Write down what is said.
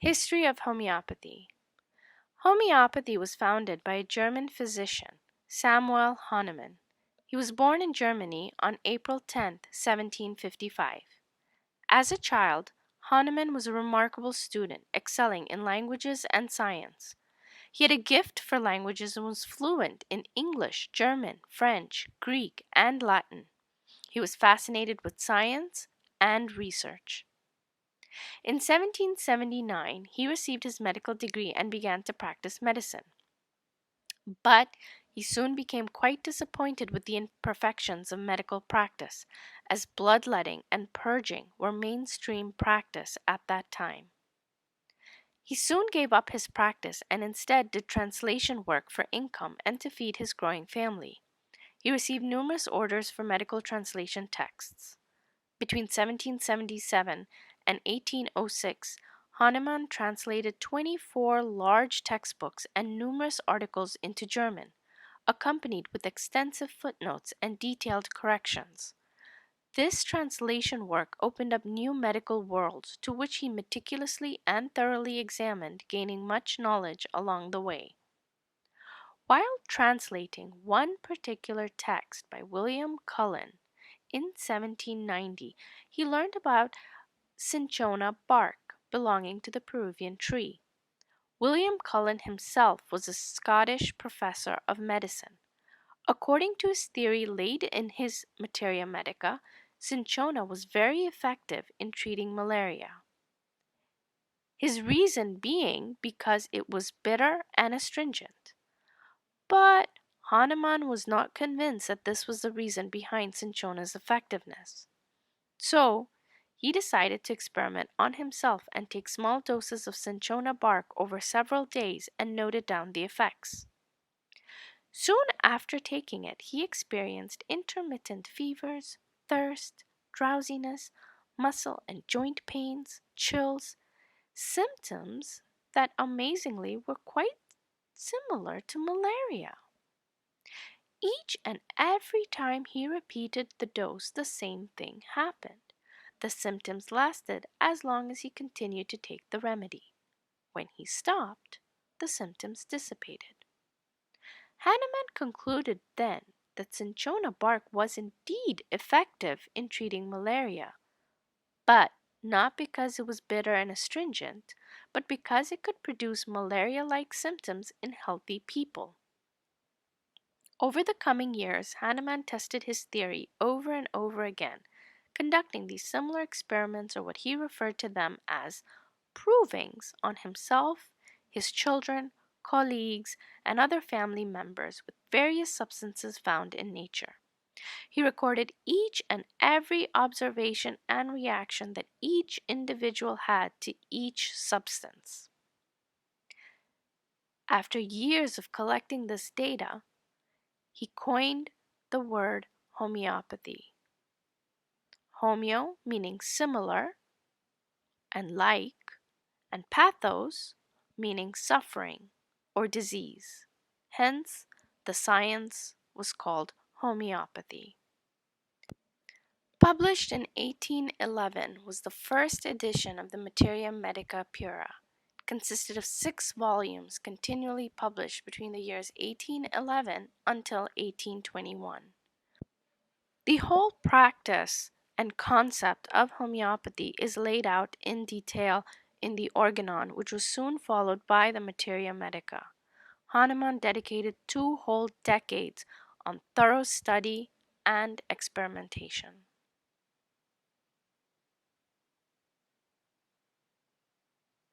History of Homeopathy. Homeopathy was founded by a German physician, Samuel Hahnemann. He was born in Germany on April 10, 1755. As a child, Hahnemann was a remarkable student, excelling in languages and science. He had a gift for languages and was fluent in English, German, French, Greek, and Latin. He was fascinated with science and research. In 1779, he received his medical degree and began to practice medicine. But he soon became quite disappointed with the imperfections of medical practice, as bloodletting and purging were mainstream practice at that time. He soon gave up his practice and instead did translation work for income and to feed his growing family. He received numerous orders for medical translation texts. Between 1777 and 1806, Hahnemann translated 24 large textbooks and numerous articles into German, accompanied with extensive footnotes and detailed corrections. This translation work opened up new medical worlds to which he meticulously and thoroughly examined, gaining much knowledge along the way. While translating one particular text by William Cullen in 1790, he learned about Cinchona bark belonging to the Peruvian tree. William Cullen himself was a Scottish professor of medicine. According to his theory laid in his Materia Medica, cinchona was very effective in treating malaria. His reason being because it was bitter and astringent. But Hahnemann was not convinced that this was the reason behind cinchona's effectiveness. So, he decided to experiment on himself and take small doses of cinchona bark over several days and noted down the effects. Soon after taking it, he experienced intermittent fevers, thirst, drowsiness, muscle and joint pains, chills, symptoms that amazingly were quite similar to malaria. Each and every time he repeated the dose, the same thing happened. The symptoms lasted as long as he continued to take the remedy. When he stopped, the symptoms dissipated. Hahnemann concluded then that cinchona bark was indeed effective in treating malaria, but not because it was bitter and astringent, but because it could produce malaria-like symptoms in healthy people. Over the coming years, Hahnemann tested his theory over and over again, conducting these similar experiments, or what he referred to them as provings, on himself, his children, colleagues, and other family members with various substances found in nature. He recorded each and every observation and reaction that each individual had to each substance. After years of collecting this data, he coined the word homeopathy. Homeo meaning similar and like, and pathos meaning suffering or disease. Hence, the science was called homeopathy. Published in 1811 was the first edition of the Materia Medica Pura. It consisted of 6 volumes continually published between the years 1811 until 1821. The whole practice and concept of homeopathy is laid out in detail in the Organon, which was soon followed by the Materia Medica. Hahnemann dedicated 2 whole decades on thorough study and experimentation.